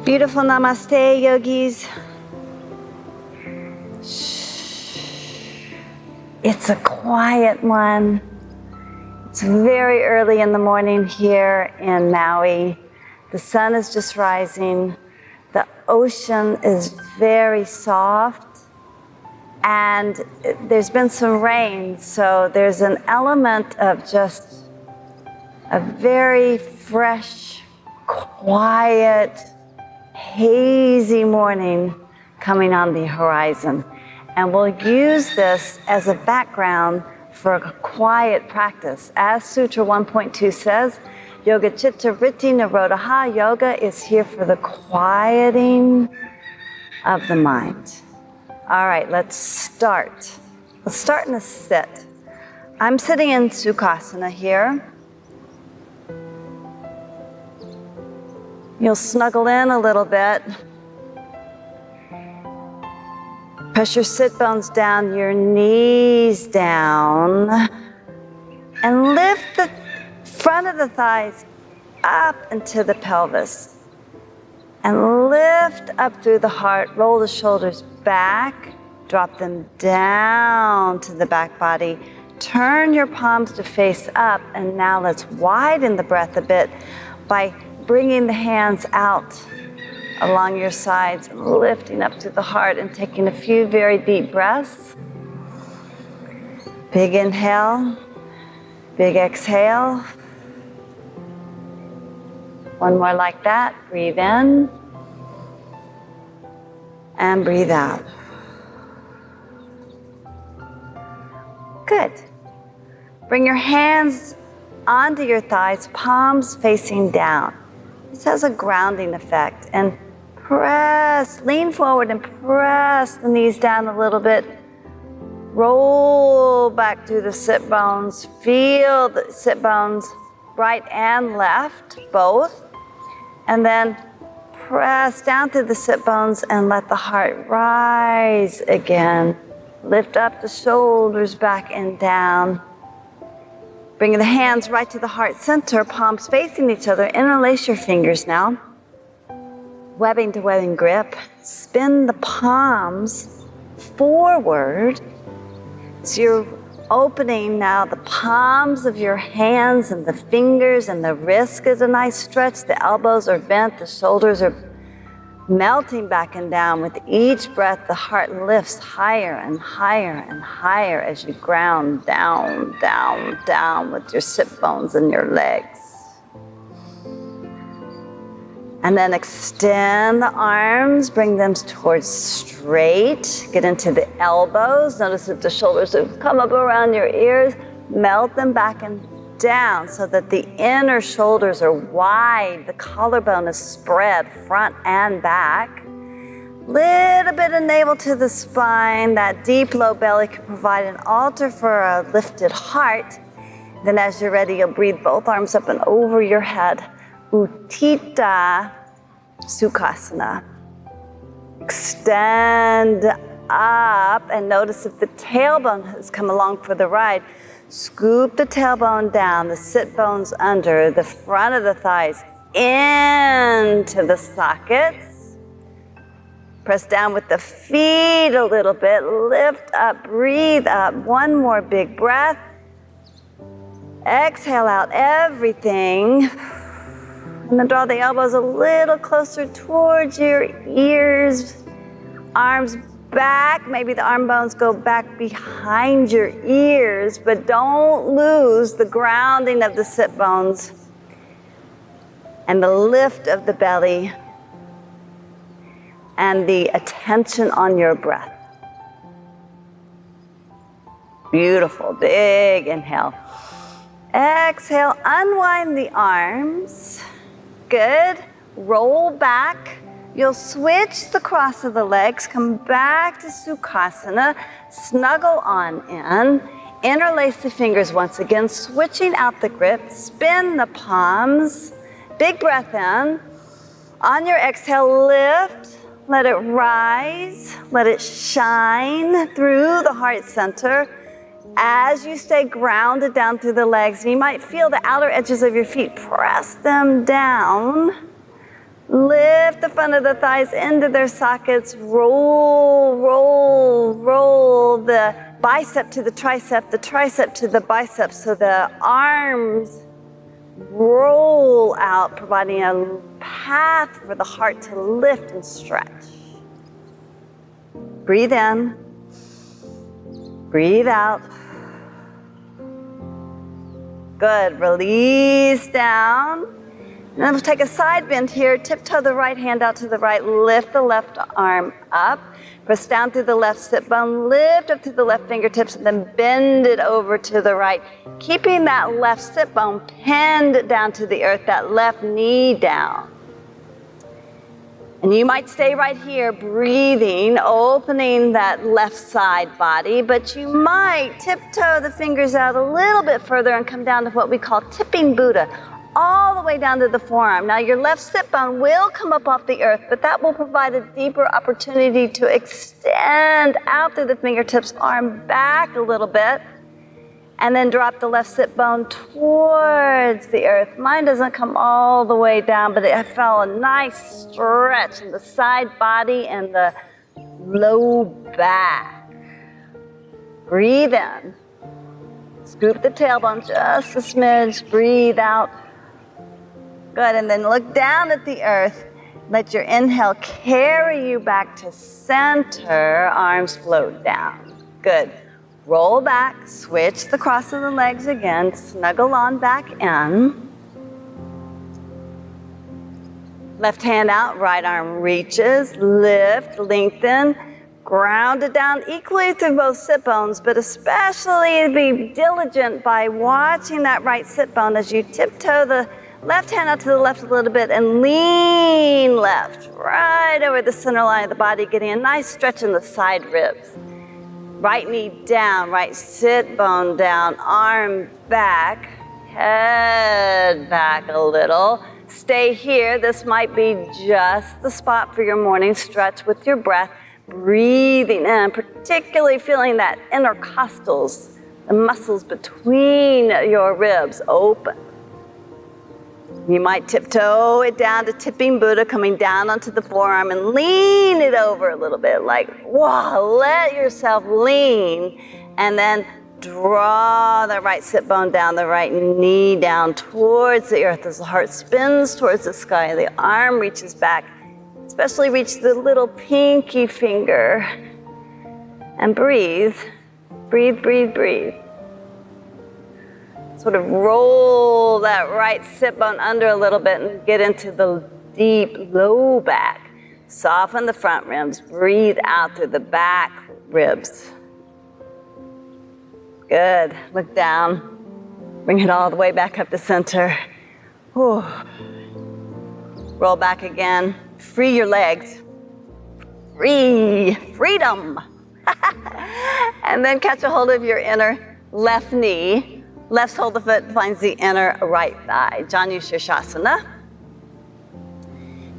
Beautiful namaste, yogis. It's a quiet one. It's very early in the morning here in Maui. The sun is just rising. The ocean is very soft. And there's been some rain, so there's an element of just a very fresh, quiet, hazy morning coming on the horizon. And we'll use this as a background for a quiet practice. As Sutra 1.2 says, Yoga Chitta Vritti Nirodha. Yoga is here for the quieting of the mind. All right, let's start. Let's start in a sit. I'm sitting in Sukhasana here. You'll snuggle in a little bit. Press your sit bones down, your knees down, and lift the front of the thighs up into the pelvis. And lift up through the heart, roll the shoulders back, drop them down to the back body. Turn your palms to face up, and now let's widen the breath a bit by bringing the hands out along your sides, lifting up to the heart and taking a few very deep breaths. Big inhale, big exhale. One more like that. Breathe in and breathe out. Good. Bring your hands onto your thighs, palms facing down. This has a grounding effect. And press, lean forward and press the knees down a little bit. Roll back through the sit bones. Feel the sit bones, right and left, both. And then press down through the sit bones and let the heart rise again. Lift up the shoulders back and down. Bringing the hands right to the heart center, palms facing each other. Interlace your fingers now. Webbing to webbing grip. Spin the palms forward. So you're opening now the palms of your hands and the fingers, and the wrist is a nice stretch. The elbows are bent, the shoulders are melting back and down. With each breath, the heart lifts higher and higher and higher as you ground down, down, down with your sit bones and your legs. And then extend the arms, bring them towards straight. Get into the elbows. Notice if the shoulders have come up around your ears, melt them back and down so that the inner shoulders are wide. The collarbone is spread front and back. Little bit of navel to the spine. That deep low belly can provide an altar for a lifted heart. Then as you're ready, you'll breathe both arms up and over your head. Utthita Sukhasana. Extend up and notice if the tailbone has come along for the ride. Scoop the tailbone down, the sit bones under, the front of the thighs into the sockets. Press down with the feet a little bit. Lift up, breathe up. One more big breath. Exhale out everything. And then draw the elbows a little closer towards your ears. Arms back. Maybe the arm bones go back behind your ears, but don't lose the grounding of the sit bones and the lift of the belly and the attention on your breath. Beautiful. Big inhale. Exhale. Unwind the arms. Good. Roll back. You'll switch the cross of the legs, come back to Sukhasana, snuggle on in, interlace the fingers once again, switching out the grip, spin the palms, big breath in. On your exhale, lift, let it rise, let it shine through the heart center. As you stay grounded down through the legs, you might feel the outer edges of your feet, press them down. Lift the front of the thighs into their sockets. Roll, roll, roll the bicep to the tricep to the bicep, so the arms roll out, providing a path for the heart to lift and stretch. Breathe in. Breathe out. Good. Release down. And then we'll take a side bend here. Tiptoe the right hand out to the right. Lift the left arm up. Press down through the left sit bone. Lift up to the left fingertips, and then bend it over to the right. Keeping that left sit bone pinned down to the earth, that left knee down. And you might stay right here, breathing, opening that left side body, but you might tiptoe the fingers out a little bit further and come down to what we call tipping Buddha, all the way down to the forearm. Now your left sit bone will come up off the earth, but that will provide a deeper opportunity to extend out through the fingertips, arm back a little bit, and then drop the left sit bone towards the earth. Mine doesn't come all the way down, but I felt a nice stretch in the side body and the low back. Breathe in. Scoop the tailbone just a smidge. Breathe out. Good, and then look down at the earth. Let your inhale carry you back to center. Arms float down. Good. Roll back, switch the cross of the legs again, snuggle on back in. Left hand out, right arm reaches, lift, lengthen, ground it down equally through both sit bones, but especially be diligent by watching that right sit bone as you tiptoe the left hand out to the left a little bit and lean left, right over the center line of the body, getting a nice stretch in the side ribs. Right knee down, right sit bone down, arm back, head back a little. Stay here. This might be just the spot for your morning stretch with your breath. Breathing in, particularly feeling that intercostals, the muscles between your ribs open. You might tiptoe it down to tipping Buddha, coming down onto the forearm and lean it over a little bit, like, wow, let yourself lean, and then draw the right sit bone down, the right knee down towards the earth as the heart spins towards the sky, the arm reaches back, especially reach the little pinky finger, and breathe, breathe, breathe, breathe. Sort of roll that right sit bone under a little bit and get into the deep low back. Soften the front ribs. Breathe out through the back ribs. Good. Look down. Bring it all the way back up to center. Whew. Roll back again. Free your legs. Freedom. And then catch a hold of your inner left knee. Left sole of the foot finds the inner right thigh. Janu Sukhasana.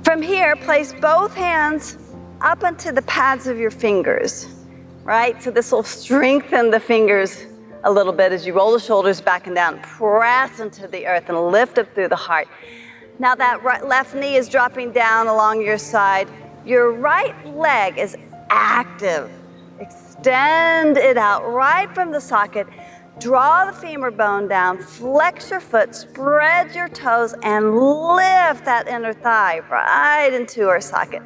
From here, place both hands up onto the pads of your fingers, right? So this will strengthen the fingers a little bit as you roll the shoulders back and down. Press into the earth and lift up through the heart. Now that left knee is dropping down along your side. Your right leg is active. Extend it out right from the socket. Draw the femur bone down, flex your foot, spread your toes, and lift that inner thigh right into our socket.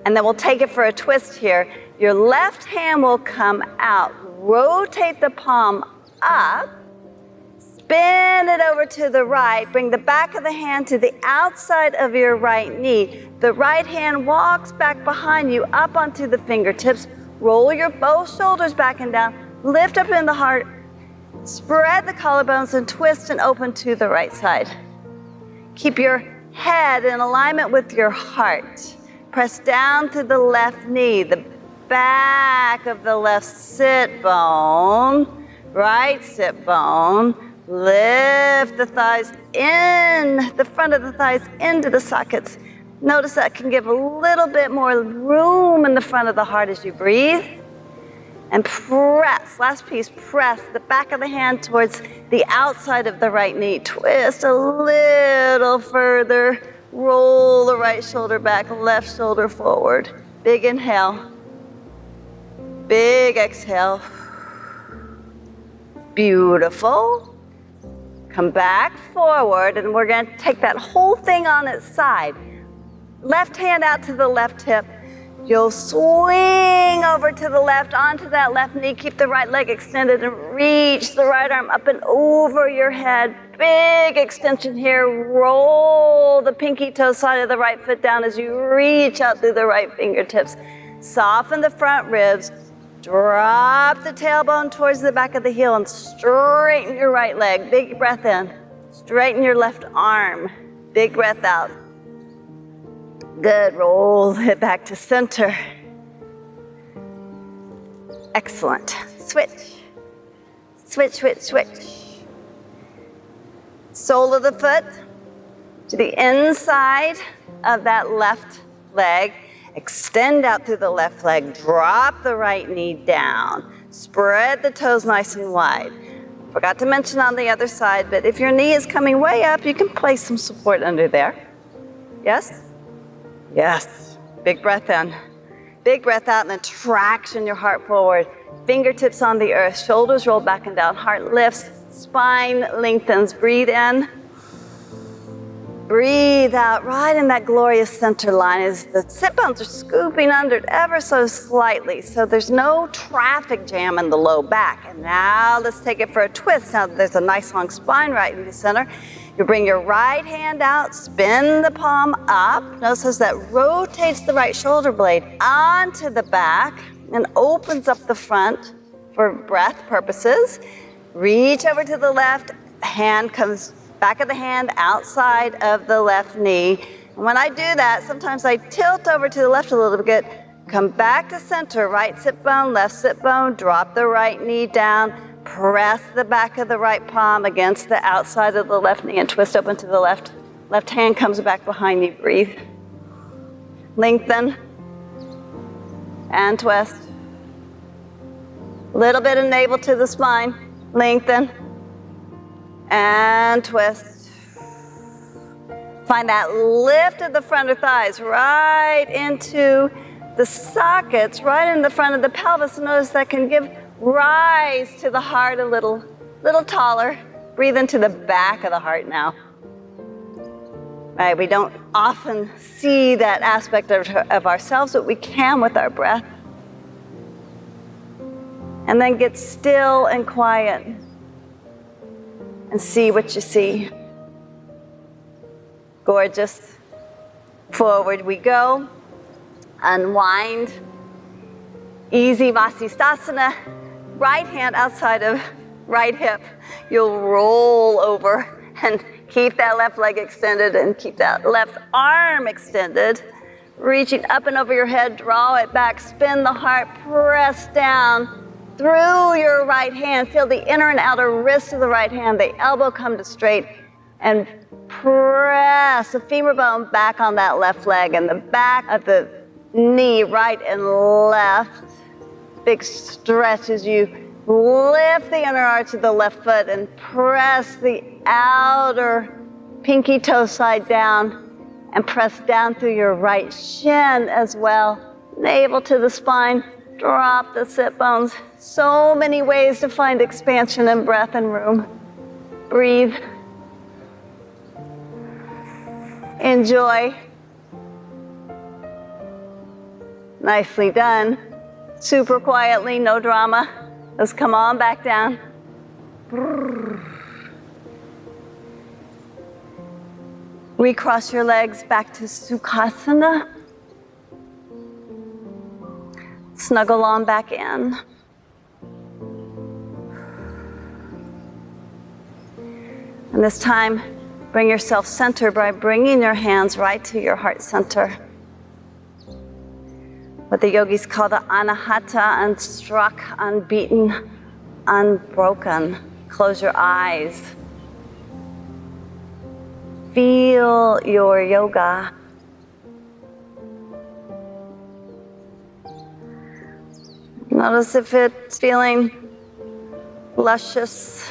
And then we'll take it for a twist here. Your left hand will come out. Rotate the palm up. Spin it over to the right. Bring the back of the hand to the outside of your right knee. The right hand walks back behind you up onto the fingertips. Roll your both shoulders back and down. Lift up in the heart, spread the collarbones, and twist and open to the right side. Keep your head in alignment with your heart. Press down to the left knee, the back of the left sit bone, right sit bone. Lift the thighs in, the front of the thighs into the sockets. Notice that can give a little bit more room in the front of the heart as you breathe. And press, last piece, press the back of the hand towards the outside of the right knee. Twist a little further. Roll the right shoulder back, left shoulder forward. Big inhale. Big exhale. Beautiful. Come back forward, and we're going to take that whole thing on its side. Left hand out to the left hip. You'll swing over to the left, onto that left knee. Keep the right leg extended and reach the right arm up and over your head. Big extension here. Roll the pinky toe side of the right foot down as you reach out through the right fingertips. Soften the front ribs. Drop the tailbone towards the back of the heel and straighten your right leg. Big breath in. Straighten your left arm. Big breath out. Good. Roll it back to center. Excellent. Switch. Switch, switch, switch. Sole of the foot to the inside of that left leg. Extend out through the left leg. Drop the right knee down. Spread the toes nice and wide. Forgot to mention on the other side, but if your knee is coming way up, you can place some support under there. Yes? Yes. Big breath in. Big breath out, and then traction your heart forward. Fingertips on the earth. Shoulders roll back and down. Heart lifts. Spine lengthens. Breathe in. Breathe out right in that glorious center line as the sit bones are scooping under ever so slightly, so there's no traffic jam in the low back. And now let's take it for a twist. Now there's a nice long spine right in the center. You bring your right hand out, spin the palm up. Notice that rotates the right shoulder blade onto the back and opens up the front for breath purposes. Reach over to the left, hand comes back of the hand outside of the left knee. And when I do that, sometimes I tilt over to the left a little bit, come back to center, right sit bone, left sit bone, drop the right knee down, press the back of the right palm against the outside of the left knee and twist open to the left. Left hand comes back behind you, breathe. Lengthen and twist. Little bit of navel to the spine, lengthen. And twist. Find that lift of the front of thighs right into the sockets, right in the front of the pelvis. Notice that can give rise to the heart a little taller. Breathe into the back of the heart now. Right, we don't often see that aspect of ourselves, but we can with our breath. And then get still and quiet. And see what you see. Gorgeous. Forward we go. Unwind. Easy Vasisthasana. Right hand outside of right hip. You'll roll over and keep that left leg extended and keep that left arm extended. Reaching up and over your head, draw it back, spin the heart, press down. Through your right hand, feel the inner and outer wrist of the right hand, the elbow come to straight, and press the femur bone back on that left leg and the back of the knee, right and left. Big stretch as you lift the inner arch of the left foot and press the outer pinky toe side down and press down through your right shin as well. Navel to the spine. Drop the sit bones. So many ways to find expansion and breath and room. Breathe. Enjoy. Nicely done. Super quietly, no drama. Let's come on back down. Recross your legs back to Sukhasana. Snuggle on back in. And this time, bring yourself centered by bringing your hands right to your heart center. What the yogis call the anahata, unstruck, unbeaten, unbroken. Close your eyes. Feel your yoga. Notice if it's feeling luscious.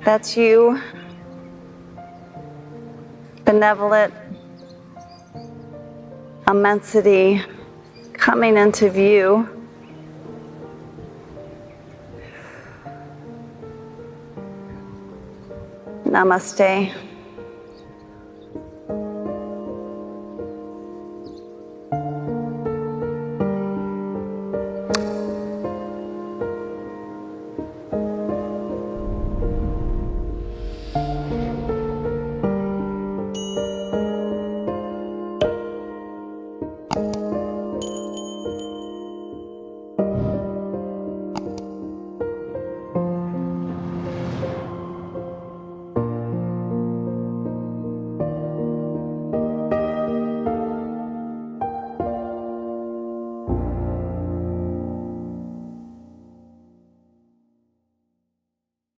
That's you. Benevolent. Immensity coming into view. Namaste.